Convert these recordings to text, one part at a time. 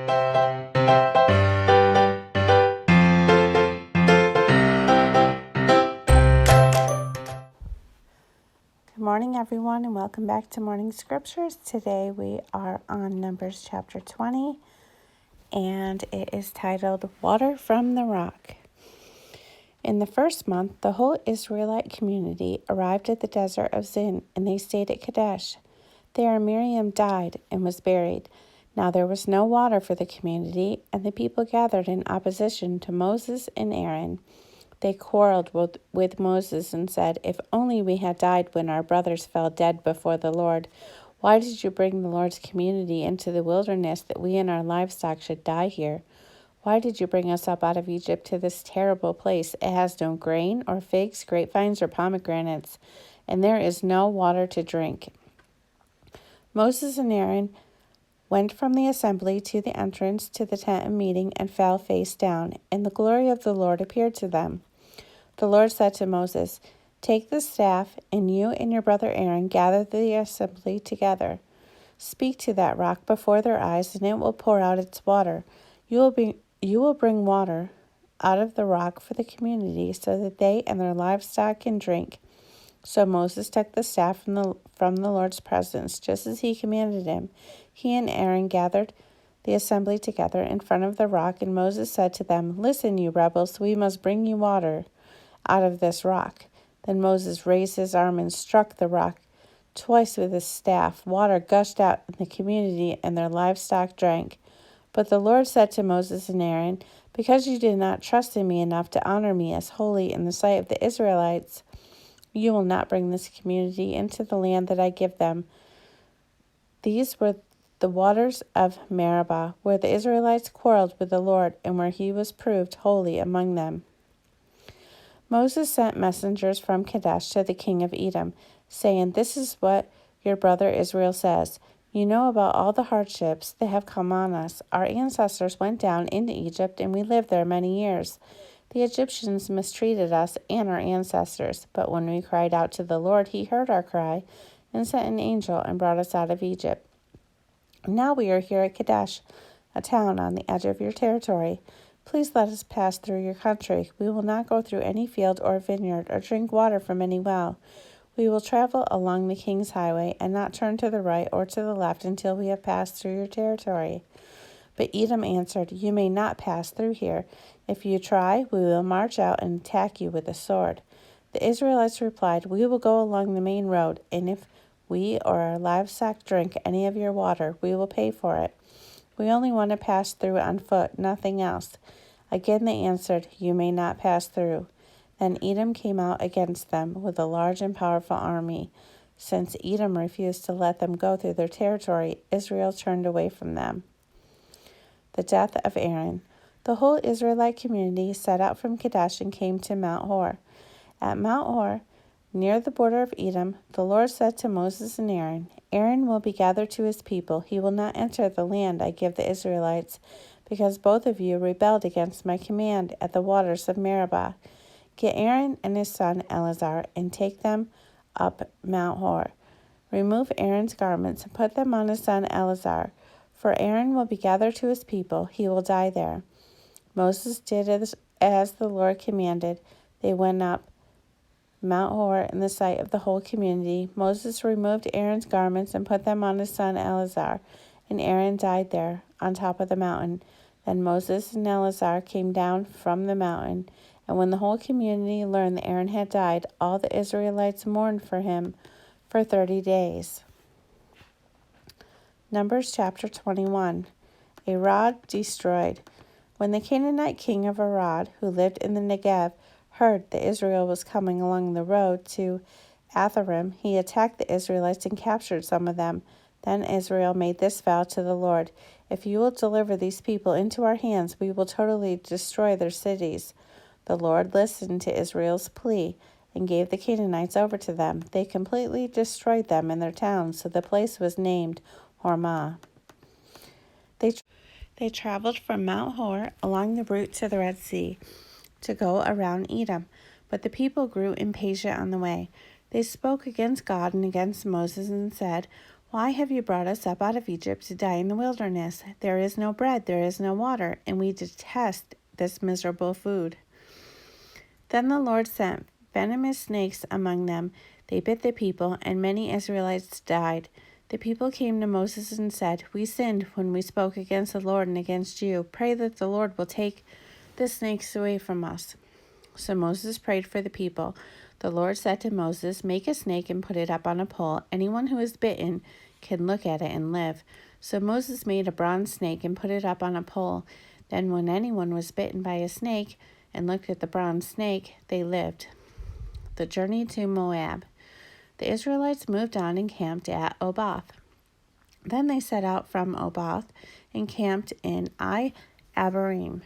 Good morning, everyone, and welcome back to Morning Scriptures. Today we are on Numbers chapter 20, and it is titled Water from the Rock. In the first month, the whole Israelite community arrived at the desert of Zin, and they stayed at Kadesh. There Miriam died and was buried. Now there was no water for the community, and the people gathered in opposition to Moses and Aaron. They quarreled with Moses and said, "If only we had died when our brothers fell dead before the Lord. Why did you bring the Lord's community into the wilderness that we and our livestock should die here? Why did you bring us up out of Egypt to this terrible place? It has no grain or figs, grapevines, or pomegranates, and there is no water to drink." Moses and Aaron went from the assembly to the entrance to the tent of meeting and fell face down, and the glory of the Lord appeared to them. The Lord said to Moses, "Take the staff, and you and your brother Aaron gather the assembly together. Speak to that rock before their eyes, and it will pour out its water. You will bring water out of the rock for the community, so that they and their livestock can drink." So Moses took the staff from the Lord's presence, just as he commanded him. He and Aaron gathered the assembly together in front of the rock, and Moses said to them, "Listen, you rebels, we must bring you water out of this rock." Then Moses raised his arm and struck the rock twice with his staff. Water gushed out, and the community and their livestock drank. But the Lord said to Moses and Aaron, "Because you did not trust in me enough to honor me as holy in the sight of the Israelites, you will not bring this community into the land that I give them." These were the waters of Meribah, where the Israelites quarreled with the Lord, and where he was proved holy among them. Moses sent messengers from Kadesh to the king of Edom, saying, "This is what your brother Israel says. You know about all the hardships that have come on us. Our ancestors went down into Egypt, and we lived there many years. The Egyptians mistreated us and our ancestors, but when we cried out to the Lord, he heard our cry and sent an angel and brought us out of Egypt. Now we are here at Kadesh, a town on the edge of your territory. Please let us pass through your country. We will not go through any field or vineyard or drink water from any well. We will travel along the king's highway and not turn to the right or to the left until we have passed through your territory." But Edom answered, "You may not pass through here. If you try, we will march out and attack you with a sword." The Israelites replied, "We will go along the main road, and if we or our livestock drink any of your water, we will pay for it. We only want to pass through on foot, nothing else." Again they answered, "You may not pass through." Then Edom came out against them with a large and powerful army. Since Edom refused to let them go through their territory, Israel turned away from them. The death of Aaron. The whole Israelite community set out from Kadesh and came to Mount Hor. At Mount Hor, near the border of Edom, the Lord said to Moses and Aaron, "Aaron will be gathered to his people. He will not enter the land I give the Israelites, because both of you rebelled against my command at the waters of Meribah. Get Aaron and his son Eleazar and take them up Mount Hor. Remove Aaron's garments and put them on his son Eleazar, for Aaron will be gathered to his people. He will die there." Moses did as the Lord commanded. They went up Mount Hor in the sight of the whole community. Moses removed Aaron's garments and put them on his son Eleazar, and Aaron died there on top of the mountain. Then Moses and Eleazar came down from the mountain, and when the whole community learned that Aaron had died, all the Israelites mourned for him for 30 days. Numbers chapter 21. Arad destroyed. When the Canaanite king of Arad, who lived in the Negev, heard that Israel was coming along the road to Atharim, he attacked the Israelites and captured some of them. Then Israel made this vow to the Lord, "If you will deliver these people into our hands, we will totally destroy their cities." The Lord listened to Israel's plea and gave the Canaanites over to them. They completely destroyed them and their towns, so the place was named Hormah. They traveled from Mount Hor along the route to the Red Sea to go around Edom, but the people grew impatient on the way. They spoke against God and against Moses and said, Why have you brought us up out of Egypt to die in the wilderness? There is no bread, there is no water, and we detest this miserable food." Then the Lord sent venomous snakes among them. They bit the people, and many Israelites died. The people came to Moses and said, "We sinned when we spoke against the Lord and against you. Pray that the Lord will take the snakes away from us." So Moses prayed for the people. The Lord said to Moses, "Make a snake and put it up on a pole. Anyone who is bitten can look at it and live." So Moses made a bronze snake and put it up on a pole. Then when anyone was bitten by a snake and looked at the bronze snake, they lived. The journey to Moab. The Israelites moved on and camped at Oboth. Then they set out from Oboth and camped in Abarim,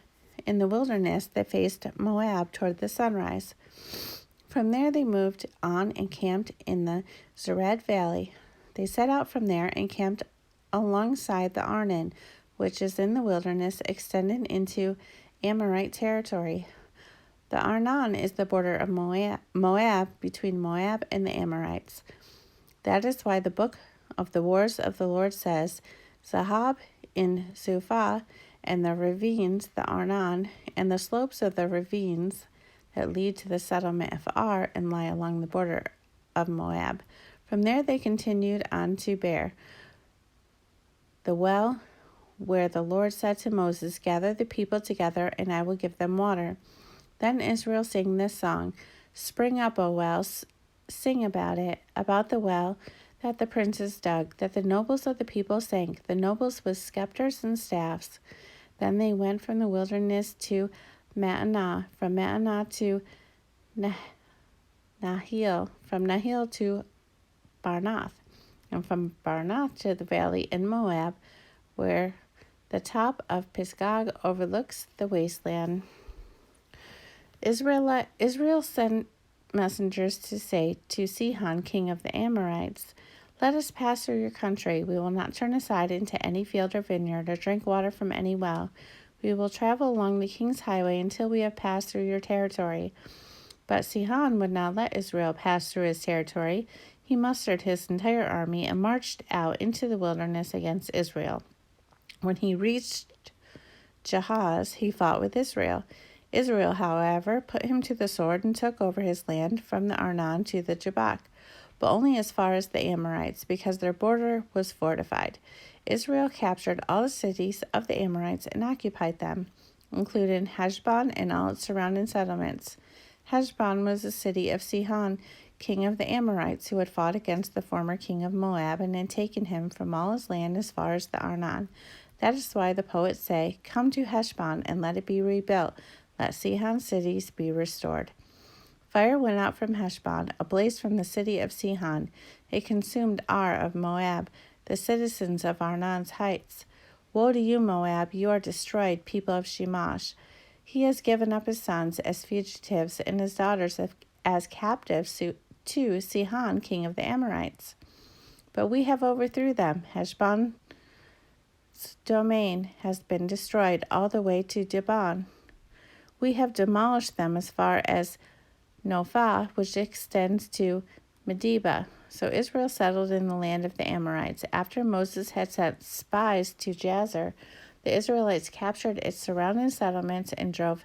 in the wilderness that faced Moab toward the sunrise. From there they moved on and camped in the Zered Valley. They set out from there and camped alongside the Arnon, which is in the wilderness extending into Amorite territory. The Arnon is the border of Moab between Moab and the Amorites. That is why the book of the wars of the Lord says, "Zahab in Zuphah, and the ravines, the Arnon, and the slopes of the ravines that lead to the settlement of Ar and lie along the border of Moab." From there they continued on to Beer, the well where the Lord said to Moses, "Gather the people together, and I will give them water." Then Israel sang this song, "Spring up, O wells, sing about it, about the well that the princes dug, that the nobles of the people sank, the nobles with scepters and staffs." Then they went from the wilderness to Ma'anah, from Ma'anah to Nahil, from Nahil to Barnath, and from Barnath to the valley in Moab, where the top of Pisgah overlooks the wasteland. Israel sent messengers to say to Sihon, king of the Amorites, "Let us pass through your country. We will not turn aside into any field or vineyard or drink water from any well. We will travel along the king's highway until we have passed through your territory." But Sihon would not let Israel pass through his territory. He mustered his entire army and marched out into the wilderness against Israel. When he reached Jahaz, he fought with Israel. Israel, however, put him to the sword and took over his land from the Arnon to the Jabbok, but only as far as the Amorites, because their border was fortified. Israel captured all the cities of the Amorites and occupied them, including Heshbon and all its surrounding settlements. Heshbon was the city of Sihon, king of the Amorites, who had fought against the former king of Moab and had taken him from all his land as far as the Arnon. That is why the poets say, "Come to Heshbon and let it be rebuilt. Let Sihon's cities be restored." Fire went out from Heshbon, a blaze from the city of Sihon. It consumed Ar of Moab, the citizens of Arnon's heights. "Woe to you, Moab! You are destroyed, people of Shemash. He has given up his sons as fugitives and his daughters as captives to Sihon, king of the Amorites. But we have overthrew them. Heshbon's domain has been destroyed all the way to Dibon. We have demolished them as far as Nophah, which extends to Medeba." So Israel settled in the land of the Amorites. After Moses had sent spies to Jazer, the Israelites captured its surrounding settlements and drove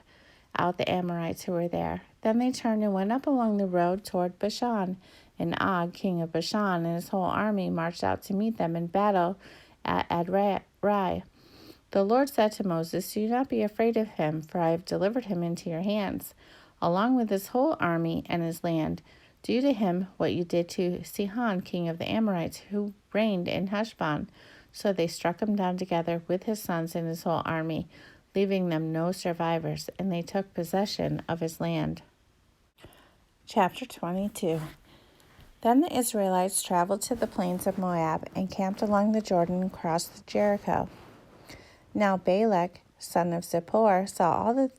out the Amorites who were there. Then they turned and went up along the road toward Bashan, and Og, king of Bashan, and his whole army marched out to meet them in battle at Adrai. The Lord said to Moses, "Do not be afraid of him, for I have delivered him into your hands, along with his whole army and his land. Do to him what you did to Sihon, king of the Amorites, who reigned in Heshbon." So they struck him down together with his sons and his whole army, leaving them no survivors, and they took possession of his land. Chapter 22. Then the Israelites traveled to the plains of Moab and camped along the Jordan and crossed Jericho. Now Balak, son of Zippor, saw all that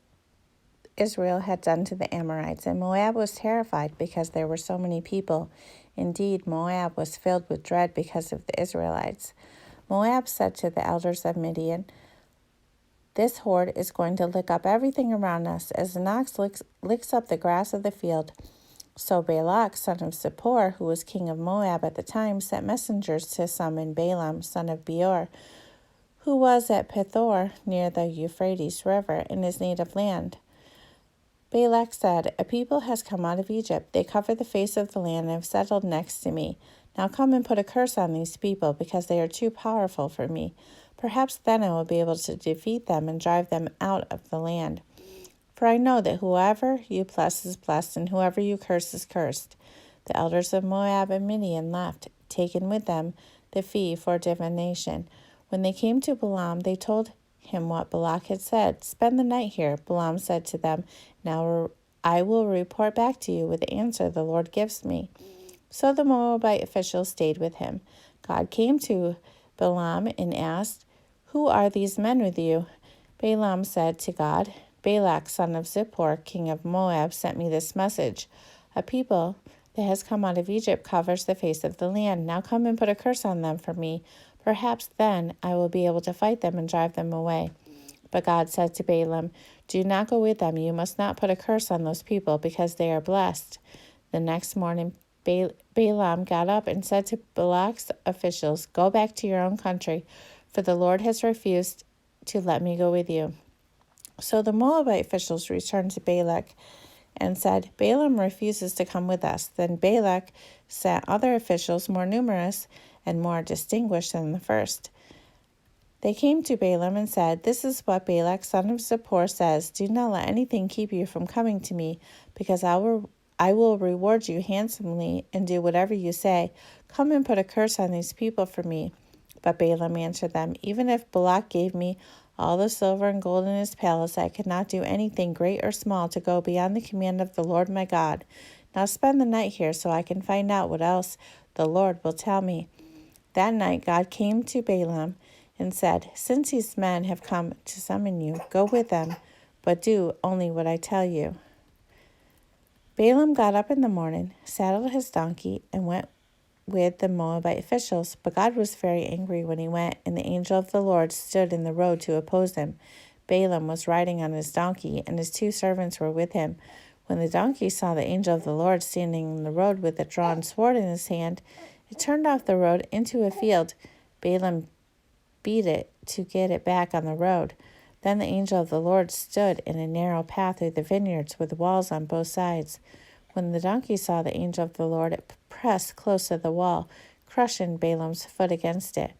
Israel had done to the Amorites, and Moab was terrified because there were so many people. Indeed, Moab was filled with dread because of the Israelites. Moab said to the elders of Midian, "This horde is going to lick up everything around us, as an ox licks up the grass of the field." So Balak, son of Zippor, who was king of Moab at the time, sent messengers to summon Balaam, son of Beor, who was at Pethor near the Euphrates River in his native land. Balak said, "A people has come out of Egypt. They cover the face of the land and have settled next to me. Now come and put a curse on these people, because they are too powerful for me. Perhaps then I will be able to defeat them and drive them out of the land. For I know that whoever you bless is blessed, and whoever you curse is cursed." The elders of Moab and Midian left, taking with them the fee for divination. When they came to Balaam, they told him what Balak had said. "Spend the night here," Balaam said to them. "Now I will report back to you with the answer the Lord gives me." So the Moabite officials stayed with him. God came to Balaam and asked, "Who are these men with you?" Balaam said to God, "Balak, son of Zippor, king of Moab, sent me this message. A people that has come out of Egypt covers the face of the land. Now come and put a curse on them for me. Perhaps then I will be able to fight them and drive them away." But God said to Balaam, "Do not go with them. You must not put a curse on those people, because they are blessed." The next morning, Balaam got up and said to Balak's officials, "Go back to your own country, for the Lord has refused to let me go with you." So the Moabite officials returned to Balak and said, "Balaam refuses to come with us." Then Balak sent other officials more numerous and more distinguished than the first. They came to Balaam and said, "This is what Balak, son of Zippor, says. Do not let anything keep you from coming to me, because I will reward you handsomely and do whatever you say. Come and put a curse on these people for me." But Balaam answered them, "Even if Balak gave me all the silver and gold in his palace, I could not do anything great or small to go beyond the command of the Lord my God. Now spend the night here, so I can find out what else the Lord will tell me." That night God came to Balaam and said, "Since these men have come to summon you, go with them, but do only what I tell you." Balaam got up in the morning, saddled his donkey, and went with the Moabite officials. But God was very angry when he went, and the angel of the Lord stood in the road to oppose him. Balaam was riding on his donkey, and his 2 servants were with him. When the donkey saw the angel of the Lord standing in the road with a drawn sword in his hand, it turned off the road into a field. Balaam beat it to get it back on the road. Then the angel of the Lord stood in a narrow path through the vineyards with walls on both sides. When the donkey saw the angel of the Lord, it pressed close to the wall, crushing Balaam's foot against it.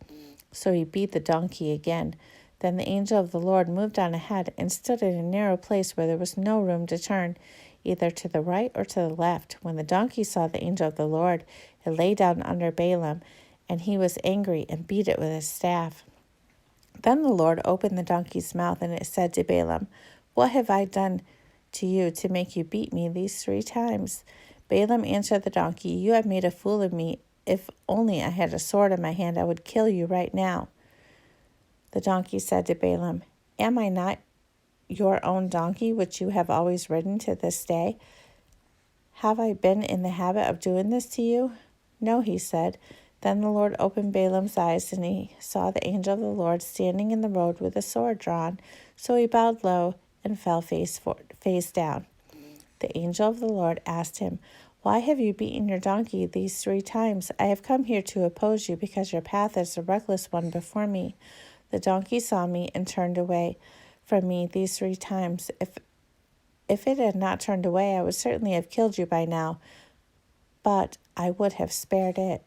So he beat the donkey again. Then the angel of the Lord moved on ahead and stood in a narrow place where there was no room to turn, either to the right or to the left. When the donkey saw the angel of the Lord, it lay down under Balaam, and he was angry and beat it with his staff. Then the Lord opened the donkey's mouth, and it said to Balaam, "What have I done to you to make you beat me these 3 times?" Balaam answered the donkey, "You have made a fool of me. If only I had a sword in my hand, I would kill you right now." The donkey said to Balaam, "Am I not your own donkey, which you have always ridden to this day? Have I been in the habit of doing this to you?" "No," he said. Then the Lord opened Balaam's eyes, and he saw the angel of the Lord standing in the road with a sword drawn. So he bowed low and fell face down. The angel of the Lord asked him, "Why have you beaten your donkey these 3 times? I have come here to oppose you, because your path is a reckless one before me. The donkey saw me and turned away from me these 3 times. If it had not turned away, I would certainly have killed you by now, but I would have spared it."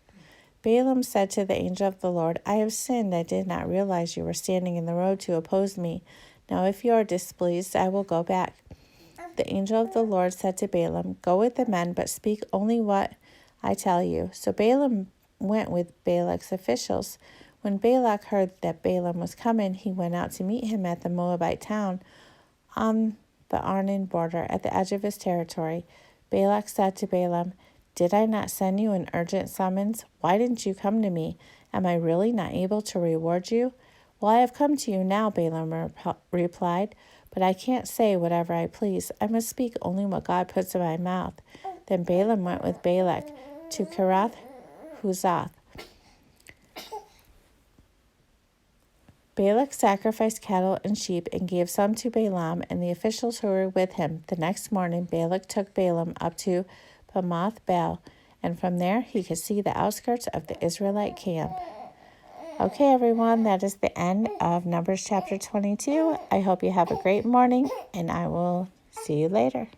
Balaam said to the angel of the Lord, "I have sinned. I did not realize you were standing in the road to oppose me. Now if you are displeased, I will go back." The angel of the Lord said to Balaam, "Go with the men, but speak only what I tell you." So Balaam went with Balak's officials. When Balak heard that Balaam was coming, he went out to meet him at the Moabite town on the Arnon border at the edge of his territory. Balak said to Balaam, "Did I not send you an urgent summons? Why didn't you come to me? Am I really not able to reward you?" "Well, I have come to you now," Balaam replied, "but I can't say whatever I please. I must speak only what God puts in my mouth." Then Balaam went with Balak to Kirath Huzoth. Balak sacrificed cattle and sheep and gave some to Balaam and the officials who were with him. The next morning Balak took Balaam up to Bamoth Bel, and from there he could see the outskirts of the Israelite camp. Okay, everyone, that is the end of Numbers chapter 22. I hope you have a great morning, and I will see you later.